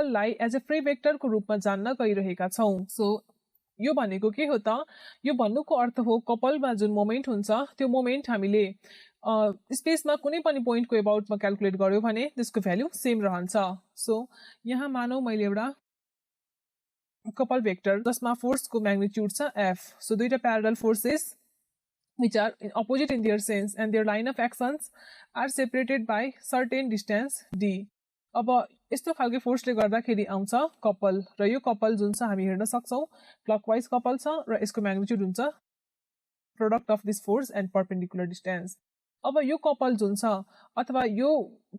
कपललाई as a free भेक्टरको रूपमा जान्न गइरहेका छौं सो यो भनेको के हो त यो भन्नुको अर्थ हो कपलमा जुन मोमेन्ट हुन्छ त्यो मोमेन्ट हामीले स्पेसमा कुनै पनि पोइन्टको एबाउटमा क्याल्कुलेट गर्यो भने त्यसको भ्यालु सेम रहन्छ सो यहाँ मानौ मैले एउटा कपल भेक्टर जसमा फोर्सको म्याग्निट्युड छ f सो दुईटा parallel forces which are opposite in their sense and their line of actions are separated by certain distance d अब यस्तो खालको फोर्सले गर्दाखेरि आउँछ कपल र यो कपल जुन छ हामी हेर्न सक्छौं क्लकवाइज कपल छ र यसको म्याग्निट्युड हुन्छ product of this force and perpendicular distance अब यो कपल जुन छ अथवा यो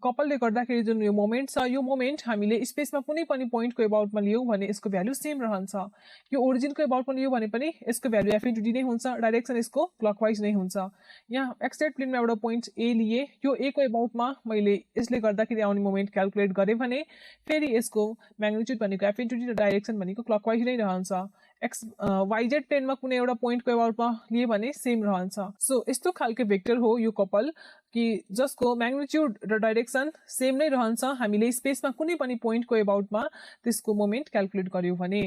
कपलले गर्दाखेरि जुन यो मोमेन्ट छ यो मोमेन्ट हामीले स्पेसमा कुनै पनि पोइन्टको एबाउटमा लियौं भने यसको भ्यालु सेम रहन्छ यो ओरिजिनको एबाउटमा लियौं भने पनि यसको भ्यालु f * d नै हुन्छ डाइरेक्सन यसको क्लकवाइज नै हुन्छ यहाँ एक्स जेड प्लेनमा एउटा पोइन्ट a लिए यो a को एबाउटमा मैले यसले गर्दाखेरि आउने मोमेन्ट क्याल्कुलेट गरे भने फेरि यसको म्याग्निट्युड भनेको f * d र डाइरेक्सन भनेको क्लकवाइज नै रहन्छ एक्स yz प्लेनमा कुनै एउटा पोइन्टको एबाउटमा लिए भने सेम रहन्छ सो यस्तो खालको भेक्टर हो यो कपल कि जसको म्याग्निट्युड र डाइरेक्सन सेम नै रहन्छ हामीले स्पेसमा कुनै पनि पोइन्टको एबाउटमा त्यसको मोमेन्ट क्याल्कुलेट गर्यौं भने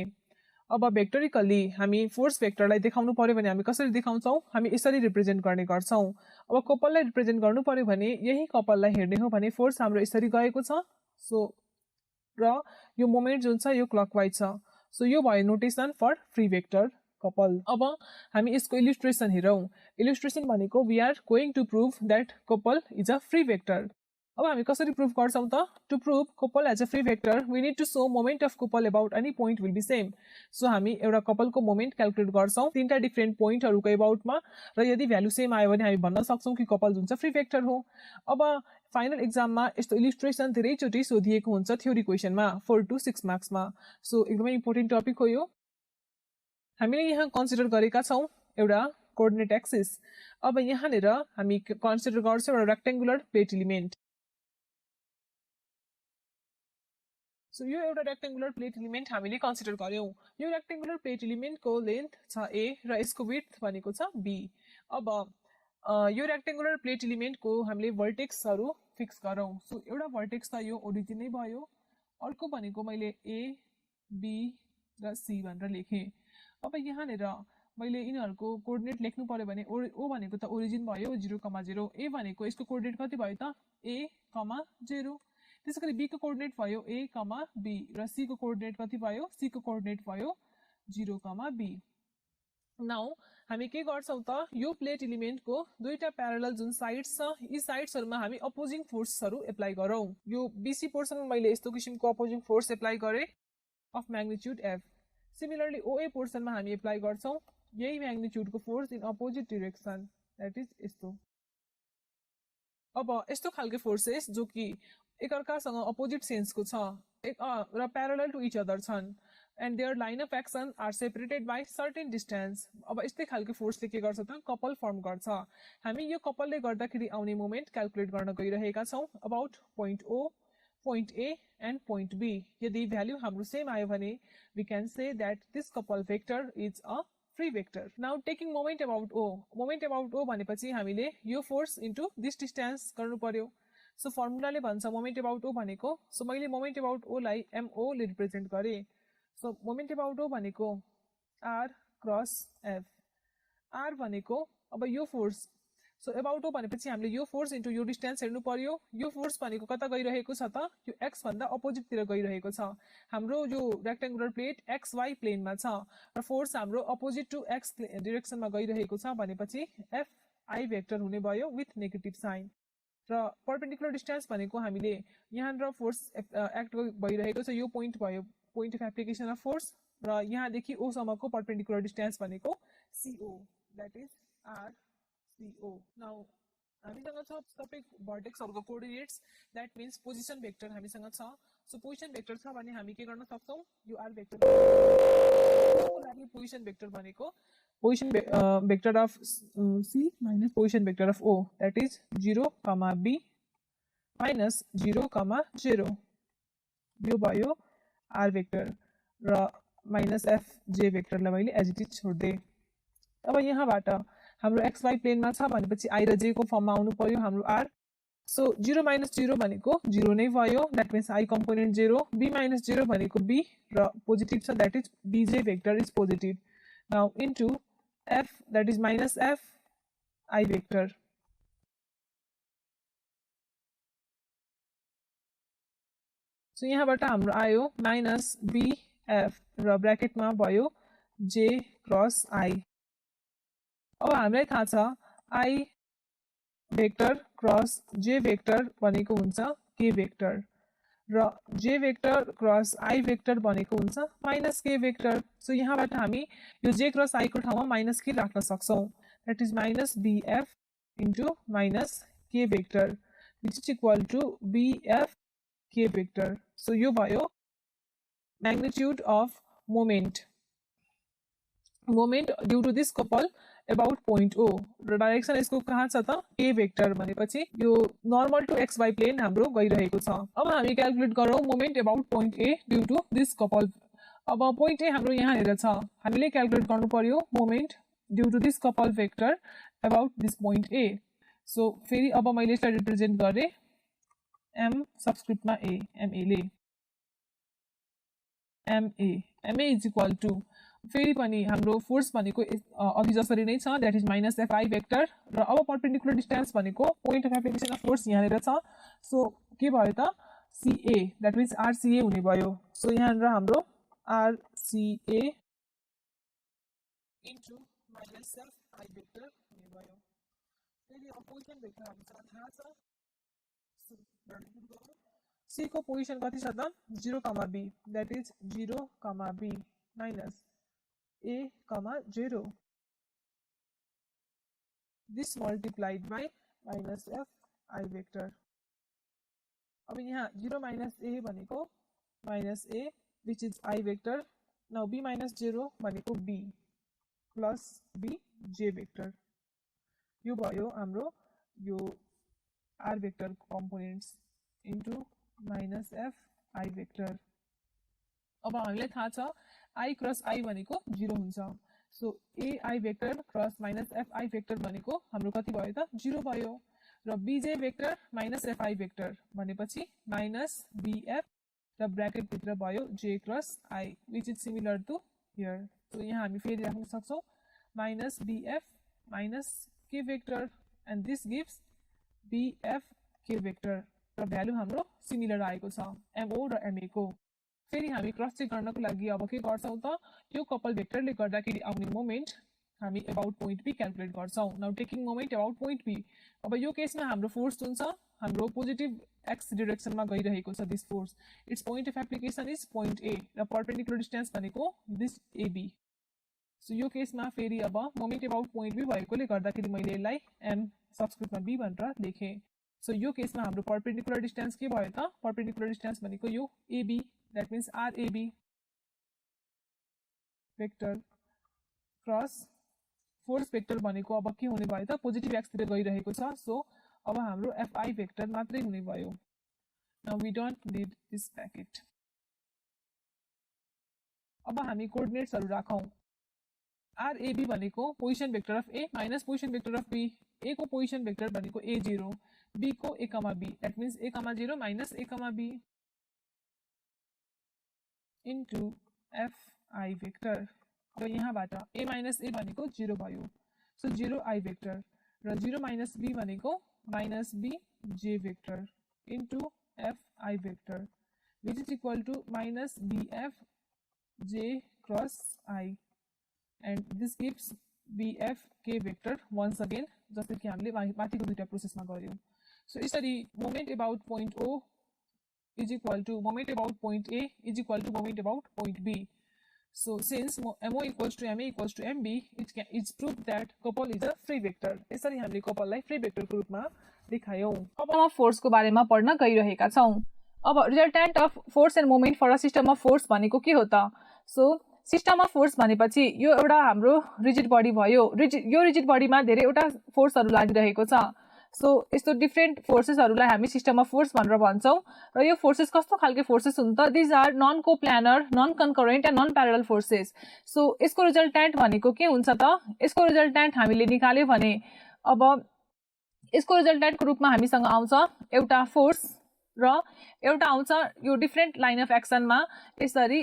अब भेक्टोरिकली हामी फोर्स भेक्टरलाई देखाउनु पर्यो भने हामी कसरी देखाउँछौं हामी यसरी रिप्रेजेन्ट गर्ने गर्छौं अब कपललाई रिप्रेजेन्ट गर्नु पर्यो भने यही कपललाई हेर्ने हो भने फोर्स हाम्रो यसरी गएको छ सो र यो मोमेन्ट जुन छ यो क्लकवाइज छ सो यो भयो notation for free vector couple अब हामी यसको इलिस्ट्रेसन हेरौं इलिस्ट्रेसन भनेको we are going to prove that couple is a free vector अब हामी कसरी प्रुभ गर्छौं त to prove couple as a free vector we need to show moment of couple about any point will be same so हामी एउटा कपलको moment calculate गर्छौं तीनटा डिफरेन्ट पोइन्टहरुको एबाउटमा र यदि भ्यालु सेम आयो भने हामी भन्न सक्छौं कि कपल जुन छ फ्री भेक्टर हो अब फाइनल एक्जाममा यस्तो इलिस्ट्रेसन धेरै चोटी सोधिएको हुन्छ थ्योरी क्वेशनमा 4 to 6 मार्क्समा सो एकदमै इम्पोर्टेन्ट टपिक हो यो हामीले यहाँ कन्सिडर गरेका छौं एउटा कोअर्डिनेट एक्सिस अब यहाँनेर हामी कन्सिडर गर्छौं एउटा रेक्टेंगुलर प्लेट एलिमेन्ट सो यो एउटा रेक्टेंगुलर प्लेट एलिमेन्ट हामीले कन्सिडर गर्यौं यो रेक्टेंगुलर प्लेट एलिमेन्टको लेन्थ छ a र यसको विड्थ भनेको छ b अब यो रेक्टेंगुलर प्लेट एलिमेन्टको हामीले भर्टेक्सहरु फिक्स गरौं सो एउटा भर्टेक्स त यो ओरिजिन नै भयो अर्को भनेको मैले a b र c भनेर लेखे अब यहाँनेर मैले यिनीहरुको कोअर्डिनेट लेख्नु पर्यो भने o भनेको त ओरिजिन भयो 0,0 a भनेको यसको कोअर्डिनेट कति भयो त a, 0 त्यसैगरी b को कोअर्डिनेट भयो a, b र c को कोअर्डिनेट कति भयो c को कोअर्डिनेट भयो 0, b नाउ हामी के गर्छौं त यो प्लेट एलिमेन्टको दुईटा प्यारलल जुन साइड्स छ यी साइड्सहरुमा हामी अपोजिङ फोर्सहरु एप्लाई गरौं यो बीसी पोर्सनमा मैले यस्तो किसिमको अपोजिङ फोर्स एप्लाई गरे of magnitude f similarly OA पोर्सनमा हामी एप्लाई गर्छौं यही म्याग्निट्युडको force in opposite direction that is यस्तो अब यस्तो खालको फोर्सेस जो कि एकअर्कासँग अपोजिट सेन्सको छ र प्यारलल टु इच अदर छन् and their line of action are separated by certain distance अब यस्तै खालको फोर्सले के गर्छ त कपल फर्म गर्छ हामी यो कपलले गर्दाखेरि आउने मोमेन्ट क्याल्कुलेट गर्न गइरहेका छौं about point O point A and point B यदि भ्यालु हाम्रो सेम आयो भने we can say that this couple vector is a free vector now taking moment about O भनेपछि हामीले यो फोर्स इन्टु दिस डिस्टेन्स गर्नु पर्यो सो फर्मुलाले भन्छ मोमेन्ट अबाउट O भनेको सो मैले मोमेन्ट अबाउट O लाई MO ले रिप्रेजेन्ट गरे सो मोमेन्ट अबाउट O भनेको R क्रस F R भनेको अब यो फोर्स सो अबाउट O भनेपछि हामीले यो फोर्स इन्टु यो डिस्टेन्स हेर्नु पर्यो यो फोर्स भनेको कता गइरहेको छ त यो x भन्दा अपोजिट तिर गइरहेको छ हाम्रो जो रेक्टेंगुलर प्लेट xy प्लेनमा छ र फोर्स हाम्रो अपोजिट टु x डाइरेक्सनमा गइरहेको छ भनेपछि fi भेक्टर हुने भयो विथ नेगेटिभ साइन र परपेन्डिकुलर डिस्टेन्स भनेको हामीले यहाँ र फोर्स एक्ट भइरहेको छ यो पोइन्ट भयो point of application of force र यहाँ देखि O सम्मको परपेन्डिकुलर डिस्टेन्स भनेको CO that is RCO now हामीसँग छ सबै भर्टेक्सहरुको coordinates that means position vector हामीसँग छ सो पोजिसन भेक्टर छ भने हामी के गर्न सक्छौं यो R भेक्टर लागि पोजिसन भेक्टर भनेको position vector of C minus position vector of O that is 0, B minus 0, 0 यो भयो R भेक्टर र माइनस FJ भेक्टरलाई मैले एज इट इज छोड्दे अब यहाँबाट हाम्रो xy प्लेनमा छ भनेपछि I र J को फर्ममा आउनु पर्यो हाम्रो R सो 0 minus 0 भनेको 0 नै भयो, that means I component 0. B minus 0 भनेको B र positive छ, that is Bj vector is positive. Now into F, that is minus F I vector. So यहाँबाट हाम्रो आयो minus BF र ब्र्याकेट मा भयो J cross I. अब हामीलाई थाहा छ I vector cross J vector भनेको हुन्छ K vector र J vector cross I vector भनेको हुन्छ minus K vector. So यहाँबाट हामी यो J cross I को ठाउँमा minus K राख्न सक्छौं, that is minus BF into minus K vector which is equal to BF K vector. So यो भयो magnitude of moment due to this couple about point O र direction यसको कहाँ छ त K vector भनेपछि यो normal to xy plane हाम्रो गइरहेको छ. अब हामी क्याल्कुलेट गरौँ moment about point A due to this couple. अब point A हाम्रो यहाँ हेरेर छ, हामीले क्याल्कुलेट गर्नु पर्यो moment due to this couple vector about this point A. So फेरि अब मैले यसलाई रिप्रेजेन्ट गरे m सबस्क्रिप्ट मा A, MA ले MA is equal to फेरि पनि हाम्रो फोर्स भनेको अघि जसरी नै छ, that is minus Fi vector र अब perpendicular distance भनेको point of application of force यहाँनेर छ. सो के भयो त CA, that means RCA हुने भयो. सो यहाँनेर हाम्रो RCA into minus Fi vector हुने भयो. फेरि अब पोजिसन भेक्टर हामीसँग थाहा छ, C को पोजिसन कति छ त 0, B, that is 0, B minus A, 0. This multiplied by minus F I vector. अब यहाँ 0 minus A भनेको minus A which is I vector. Now B minus 0 भनेको B plus B J vector. यो भयो हाम्रो यो R vector components into minus F I vector. अब हामीलाई थाहा छ I cross I भनेको 0 हुन्छ. So AI vector cross minus FI vector भनेको हाम्रो कति भयो त 0 भयो र BJ vector minus FI vector भनेपछि minus BF र ब्र्याकेट भित्र भयो J cross I which is similar to here. So यहाँ हामी फेरि राख्न सक्छौं minus BF minus K vector and this gives BF K vector र भ्यालु हाम्रो सिमिलर आएको छ MO र MA को. फेरि हामी क्रस चेक गर्नको लागि अब के गर्छौं त यो कपल भेक्टरले गर्दाखेरि आउने मोमेन्ट हामी अबाउट पोइन्ट B क्याल्कुलेट गर्छौं. Now taking moment about point B. अब यो केसमा हाम्रो फोर्स हुन्छ हाम्रो पोजिटिभ x डाइरेक्सनमा गइरहेको छ this force. It's point of application is point A र परपेन्डिकुलर डिस्टेन्स भनेको दिस AB. सो यो केसमा फेरि अब मोमेन्ट अबाउट पोइन्ट B भएकोले गर्दाखेरि मैले यसलाई m सबस्क्रिप्टमा B भनेर लेखे. सो यो केसमा हाम्रो परपेन्डिकुलर डिस्टेन्स के भयो त परपेन्डिकुलर डिस्टेन्स भनेको यो AB, that means RAB vector cross force vector भनेको अब के हुने भयो त पोजिटिभ एक्स तिर गइरहेको छ. सो अब हाम्रो FI भेक्टर मात्रै हुने भयो. Now we don't need this bracket. अब हामी कोअर्डिनेट्सहरु राखौं. RAB भनेको position vector of A minus position vector of B. A को पोजिसन भेक्टर भनेको A0, B को A, B, that means A, 0 minus A, B into FI vector. र यहाँबाट A minus A भनेको 0 भयो. सो 0 I vector र 0 minus B भनेको minus B J vector into FI vector which is equal to minus BF J cross I and this gives BF K vector once again जस्तै कि हामीले माथिको दुईटा प्रोसेसमा गर्यौं. सो यसरी moment about point O is equal to moment about point A is equal to moment about point B. So since MO equals to MA equals to MB, it's proved that couple is a free vector. यसरी हामीले couple लाई free vector को रूपमा देखायौं. अब हम force को बारेमा पढ्न गइरहेका छौं. अब resultant of force and moment for a system of force भनेको के हो त? So सिस्टम अफ फोर्स भनेपछि यो एउटा हाम्रो रिजिड बडी भयो. यो रिजिड बडीमा धेरैवटा फोर्सहरु लागिरहेको छ. सो यस्तो डिफरेन्ट फोर्सेसहरुलाई हामी सिस्टम अफ फोर्स भनेर भन्छौं र यो फोर्सेस कस्तो खालके फोर्सेस हुन् त? These are non coplanar, non concurrent and non parallel forces. So यसको रिजल्टेन्ट भनेको के हुन्छ त? यसको रिजल्टेन्ट हामीले निकाल्यो भने अब यसको रिजल्टेन्टको रूपमा हामीसँग आउँछ एउटा फोर्स र एउटा आउँछ यो डिफरेन्ट लाइन अफ एक्सनमा यसरी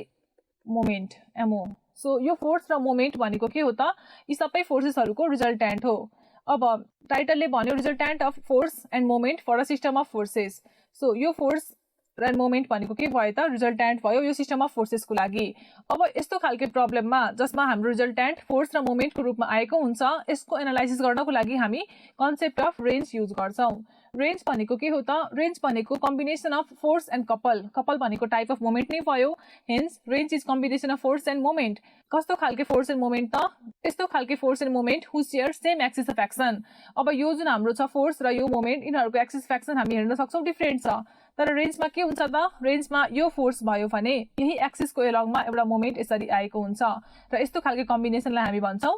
मोमेन्ट एमओ। सो यो फोर्स र मोमेन्ट भनेको के हो त, यी सबै फोर्सेसहरुको रिजल्टेन्ट हो। अब टाइटलले भन्यो resultant of force and moment for a system of forces. So यो फोर्स र मोमेन्ट भनेको के भयो त, रिजल्टेन्ट भयो यो सिस्टम अफ फोर्सेसको लागि। अब यस्तो खालके प्रब्लममा जसमा हाम्रो रिजल्टेन्ट फोर्स र मोमेन्टको रूपमा आएको हुन्छ, यसको एनालाइसिस गर्नको लागि हामी कन्सेप्ट अफ रेन्ज युज गर्छौं। रेन्ज भनेको के हो त, रेन्ज भनेको combination of force and couple. Couple भनेको टाइप अफ मोमेन्ट नै भयो, hence wrench is combination of force and moment. कस्तो खालके फोर्स एन्ड मोमेन्ट त, यस्तो खालके force and moment who share same axis of action. अब यो जुन हाम्रो छ फोर्स र यो मोमेन्ट, यिनीहरुको एक्सिस अफ एक्सन हामी हेर्न सक्छौं डिफरेन्ट छ, तर रेन्जमा के हुन्छ त, रेन्जमा यो फोर्स भयो भने यही एक्सिसको एलङमा एउटा मोमेन्ट यसरी आएको हुन्छ र यस्तो खालके कम्बिनेसनलाई हामी भन्छौं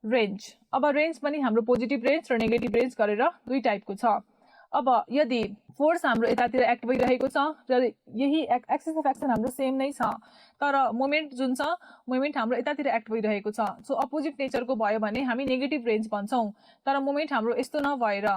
रेन्ज। अब रेन्ज पनि हाम्रो पोजिटिभ रेन्ज र नेगेटिभ रेन्ज गरेर दुई टाइपको छ। अब यदि फोर्स हाम्रो यतातिर एक्ट भइरहेको छ र यही एक्सिस अफ एक्सन हाम्रो सेम नै छ, तर मोमेन्ट जुन छ, मोमेन्ट हाम्रो यतातिर एक्ट भइरहेको छ, सो अपोजिट नेचरको भयो भने हामी नेगेटिभ रेन्ज भन्छौं। तर मोमेन्ट हाम्रो यस्तो नभएर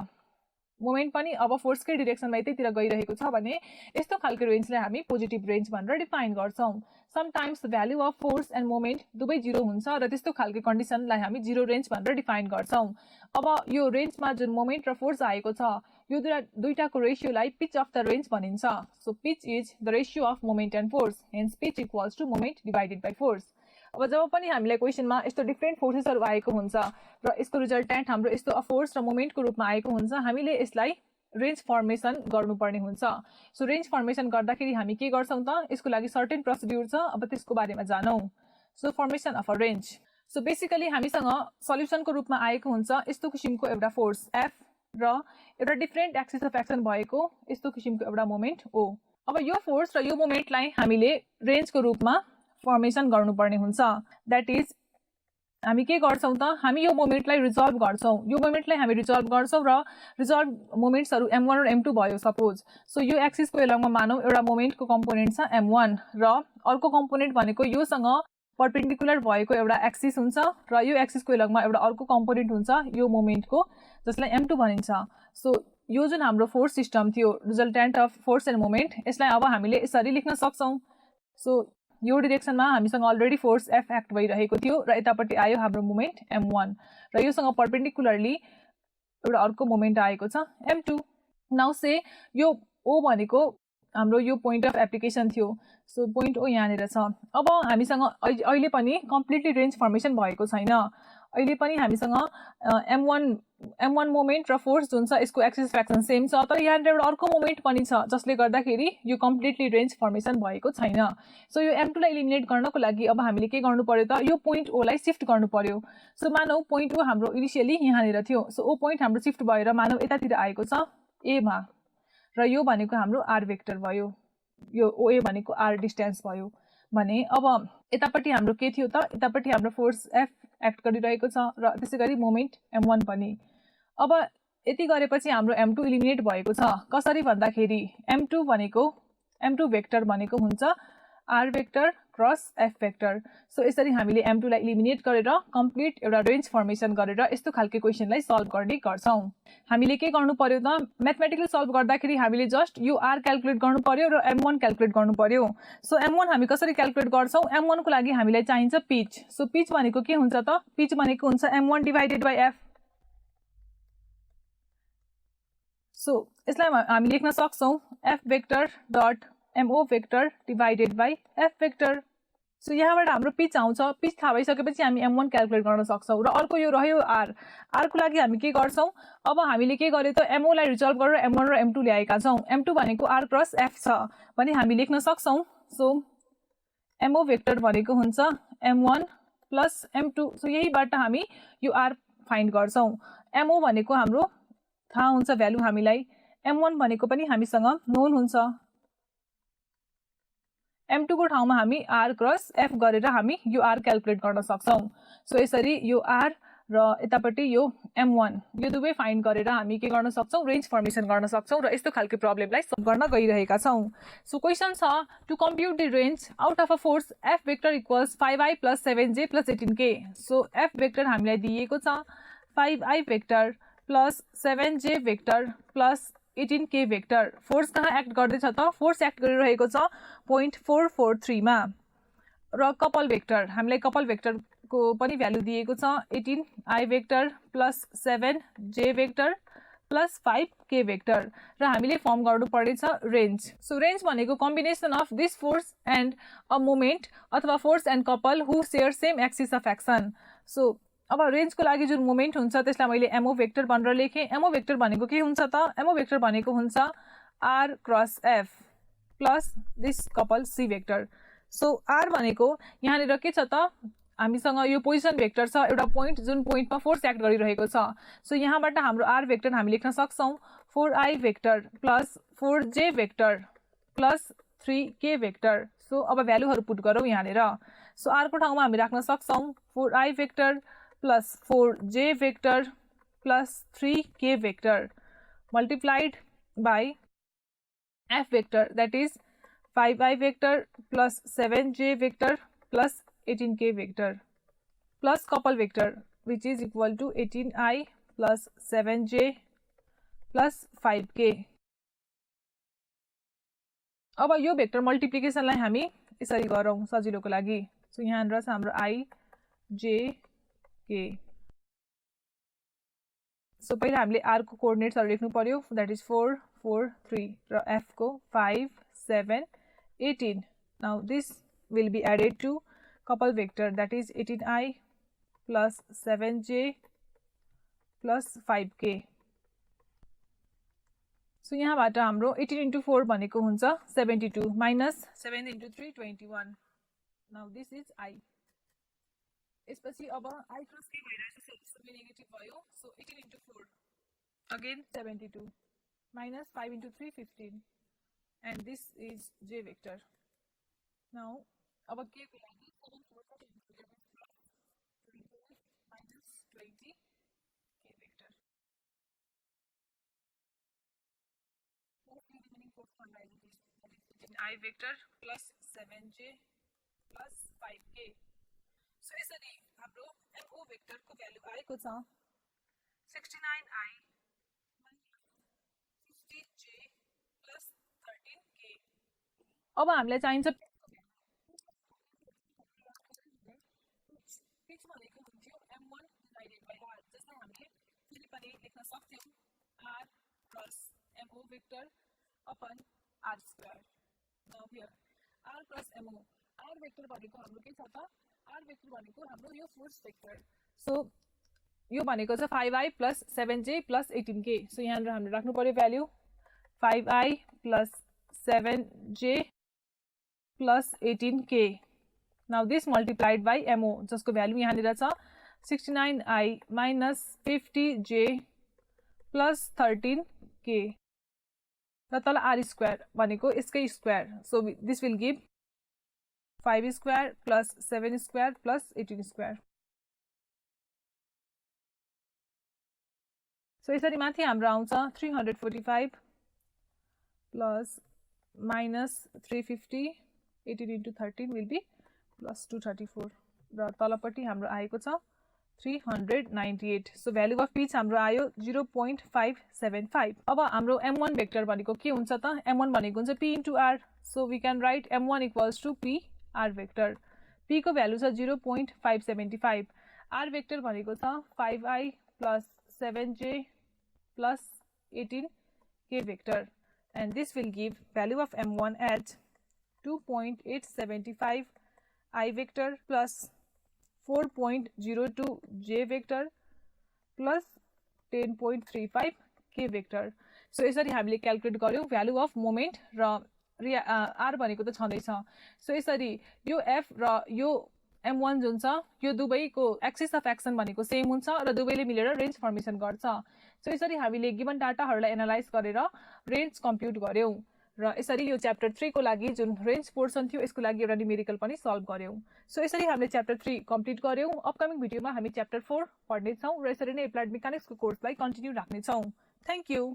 मोमेन्ट पनि अब फोर्सकै डिरेक्सनमा यतैतिर गइरहेको छ भने यस्तो खालको रेन्जलाई हामी पोजिटिभ रेन्ज भनेर डिफाइन गर्छौं। Sometimes the value of force and moment दुवै जिरो हुन्छ र त्यस्तो खालको कन्डिसनलाई हामी जिरो रेन्ज भनेर डिफाइन गर्छौं। अब यो रेन्जमा जुन मोमेन्ट र फोर्स आएको छ, यो दुईटाको रेशियोलाई पिच अफ द रेन्ज भनिन्छ। So pitch is the ratio of moment and force, hence pitch equals to moment divided by force. अब जब पनि हामीलाई क्वेसनमा यस्तो डिफरेन्ट फोर्सेसहरु आएको हुन्छ र यसको रिजल्टेन्ट हाम्रो यस्तो फोर्स र मोमेन्टको रूपमा आएको हुन्छ, हामीले यसलाई रेन्ज फर्मेसन गर्नुपर्ने हुन्छ। सो रेन्ज फर्मेसन गर्दाखेरि हामी के गर्छौं त, यसको लागि सर्टेन प्रोसिड्युर छ, अब त्यसको बारेमा जानौं। So formation of a range. So basically हामीसँग सल्युसनको रूपमा आएको हुन्छ यस्तो किसिमको एउटा फोर्स एफ र एउटा डिफरेन्ट एक्सिस अफ एक्सन भएको यस्तो किसिमको एउटा मोमेन्ट ओ। अब यो फोर्स र यो मोमेन्टलाई हामीले रेन्जको रूपमा फर्मेसन गर्नुपर्ने हुन्छ। दैट इज हामी के गर्छौं त, हामी यो मोमेन्टलाई रिजल्भ गर्छौं, यो मोमेन्टलाई हामी रिजल्भ गर्छौं र रिजल्भ मोमेन्ट्सहरु m1 र m2 भयो सपोज। सो यो एक्सिसको एलङमा मानौ एउटा मोमेन्टको कम्पोनेन्ट छ m1 र अर्को कम्पोनेन्ट भनेको योसँग परपेन्डिकुलर भएको एउटा एक्सिस हुन्छ र यो एक्सिसको एलङमा एउटा अर्को कम्पोनेन्ट हुन्छ यो मोमेन्टको, जसलाई m2 भनिन्छ। सो यो जुन हाम्रो फोर्स सिस्टम थियो, resultant of force and moment, यसलाई अब हामीले यसरी लेख्न सक्छौं। सो यो डिरेक्सनमा हामीसँग अलरेडी फोर्स एफ एक्ट भइरहेको थियो र यतापट्टि आयो हाम्रो मोमेन्ट m1 र योसँग परपेन्डिकुलरली एउटा अर्को मोमेन्ट आएको छ m2। नाउ से यो ओ भनेको हाम्रो यो पोइन्ट अफ एप्लिकेसन थियो। सो पोइन्ट ओ यहाँनिर छ। अब हामीसँग अहिले पनि कम्प्लिटली रेन्ज फर्मेसन भएको छैन, अहिले पनि हामीसँग m1 मोमेन्ट र फोर्स जुन छ यसको एक्सिस अफ एक्सन सेम छ, तर यहाँ एउटा अर्को मोमेन्ट पनि छ जसले गर्दाखेरि यो कम्प्लिटली रेन्ज फर्मेसन भएको छैन। सो यो m2 लाई एलिमिनेट गर्नको लागि अब हामीले के गर्नु पर्यो त, यो पोइन्ट ओ लाई शिफ्ट गर्नु पर्यो। सो मानौ पोइन्ट ओ हाम्रो इनिशियली यहाँनिर थियो, सो ओ पोइन्ट हाम्रो शिफ्ट भएर मानौ यतातिर आएको छ ए मा, र यो भनेको हाम्रो आर भेक्टर भयो, यो ओए भनेको आर डिस्टेन्स भयो भने अब यतापट्टि हाम्रो के थियो त, यतापट्टि हाम्रो फोर्स एफ एक्ट गरिरहेको छ र त्यसैगरी मोमेन्ट m1 पनि। अब यति गरेपछि हाम्रो m2 एलिमिनेट भएको छ। कसरी भन्दाखेरि m2 भेक्टर भनेको हुन्छ r vector cross f vector. So यसरी हामीले m2 लाई एलिमिनेट गरेर कम्प्लिट एउटा रेन्ज फर्मेसन गरेर यस्तो खालके क्वेशनलाई सल्भ गर्ने गर्छौं। हामीले के गर्नु पर्यो त, म्याथमेटिकल सल्भ गर्दाखेरि हामीले जस्ट यो r क्याल्कुलेट गर्नु पर्यो र m1 क्याल्कुलेट गर्नु पर्यो। सो m1 हामी कसरी क्याल्कुलेट गर्छौं, m1 को लागि हामीलाई चाहिन्छ पिच। सो पिच भनेको के हुन्छ त, पिच भनेको हुन्छ m1 divided by f। So यसलाई हामी लेख्न सक्छौं f vector dot mo vector divided by f vector. So यहाँबाट हाम्रो पिच आउँछ, पिच थाहा भइसकेपछि हामी m1 क्याल्कुलेट गर्न सक्छौं र अर्को यो रह्यो r को लागि हामी के गर्छौं, अब हामीले के गर्यो त, mo लाई रिजल्भ गरेर m1 र m2 ल्याएका छौं। m2 भनेको r क्रस f छ भने हामी लेख्न सक्छौं। सो mo भेक्टर भनेको हुन्छ m1 प्लस m2। सो यहीबाट हामी यो r फाइन्ड गर्छौं। mo भनेको हाम्रो थाहा हुन्छ भ्यालु हामीलाई, m1 भनेको पनि हामीसँग नोन हुन्छ, m2 को ठाउँमा हामी r क्रस f गरेर हामी यो r क्याल्कुलेट गर्न सक्छौं। सो यसरी यो r र यतापट्टि यो m1 यो दुवै फाइन्ड गरेर हामी के गर्न सक्छौं, रेन्ज फर्मेसन गर्न सक्छौं र यस्तो खालको प्रब्लमलाई सल्भ गर्न गइरहेका छौं। सो क्वेशन छ, to compute the wrench out of a force f vector equals 5i + 7j + 18k। So f vector हामीलाई दिएको छ 5i vector plus 7j vector plus 18k vector force कहाँ एक्ट गर्दैछ त फोर्स एक्ट गरिरहेको छ 0.443 मा र कपल वेक्टर हामीलाई कपल वेक्टर को पनि भ्यालु दिएको छ 18i vector plus 7j vector plus 5k vector र हामीले फर्म गर्नु पर्नेछ रेन्ज सो रेन्ज भनेको combination of this force and a moment अथवा force and couple who share same axis of action so अब रेन्जको लागि जुन मोमेन्ट हुन्छ त्यसलाई मैले एमओ वेक्टर भनेर लेखेँ एमओ वेक्टर भनेको के हुन्छ त एमओ वेक्टर भनेको हुन्छ r cross f plus this couple c vector so r भनेको यहाँनिर के छ त हामीसँग यो पोजिसन भेक्टर छ एउटा पोइन्ट जुन पोइन्टमा फोर्स एक्ट गरिरहेको छ सो यहाँबाट हाम्रो r वेक्टर हामी लेख्न सक्छौं 4i vector plus 4j vector plus 3k vector so अब भ्यालुहरु पुट गरौँ यहाँनिर सो r को ठाउँमा हामी राख्न सक्छौं 4i vector plus 4j vector plus 3k vector multiplied by f vector that is 5i vector plus 7j vector plus 18k vector plus couple vector which is equal to 18i plus 7j plus 5k अब यो vector मल्टिप्लिकेसनलाई हामी यसरी गरौँ सजिलोको लागि so यहाँ रहेछ हाम्रो i j k सो पहिला हामीले r को कोअर्डिनेट्सहरु लेख्नु पर्यो that is 4 4 3 र f को 5 7 18 now this will be added to couple vector that is 18i plus 7j plus 5k so यहाँबाट हाम्रो 18 into 4 भनेको हुन्छ 72 minus 7 into 3 21 now this is I यसपछि अब I cross k भइरहेछ सबै नेगेटिभ भयो so 18 into 4 again 72 minus 5 into 3 15 and this is j vector now अब k को लागि 7 4 minus 20 k vector I vector plus 7j plus 5k so यसरी हाम्रो mo vector को भ्यालु आएको छ 69i 15j plus 13k अब हामीलाई चाहिन्छ pitch भनेको हुन्थ्यो m1 divided by r जसलाई हामीले फेरि पनि लेख्न सक्थ्यौं r plus mo vector upon r square now here r plus mo r vector भनेको हाम्रो के छ त r vector भनेको हाम्रो यो फोर्स वेक्टर सो यो भनेको छ 5i plus 7j plus 18k so यहाँ हामीले राख्नु पर्यो value 5i plus 7j plus 18k now this multiplied by mo जसको भ्यालु यहाँनिर छ 69i minus 50j plus 13k र तल r स्क्वायर भनेको यसकै square so this will give 5 square plus 7 square plus 18 square so यसरी माथि हाम्रो आउँछ 345 plus minus 350 18 into 13 will be plus 234 र तलपट्टि हाम्रो आएको छ 398 so value of pitch हाम्रो आयो 0.575 अब हाम्रो m1 vector भनेको के हुन्छ त m1 भनेको हुन्छ p into r so we can write m1 equals to p r vector p को भ्यालु छ 0.575 r vector भनेको छ 5i plus 7j plus 18k vector and this will give value of m1 at 2.875 I vector plus 4.02 j vector plus 10.35 k vector so यसरी हामीले calculate गर्यौं value of moment र r भनेको त छँदै छ सो यसरी यो f र यो m1 जुन छ यो दुवैको एक्सिस अफ एक्सन भनेको सेम हुन्छ र दुवैले मिलेर रेन्ज फर्मेसन गर्छ सो यसरी हामीले गिवन डाटाहरुलाई एनालाइज गरेर रेन्ज कम्प्युट गर्यौं र यसरी यो च्याप्टर 3 को लागि जुन रेन्ज पोर्सन थियो यसको लागि एउटा न्यूमेरिकल पनि सल्भ गर्यौं सो यसरी हामीले च्याप्टर 3 कम्प्लिट गर्यौं अपकमिङ भिडियोमा हामी च्याप्टर 4 पढ्ने छौं र यसरी नै एप्लाइड मेकानिक्स को कोर्सलाई कन्टिन्यू राख्ने छौं थ्यांक यू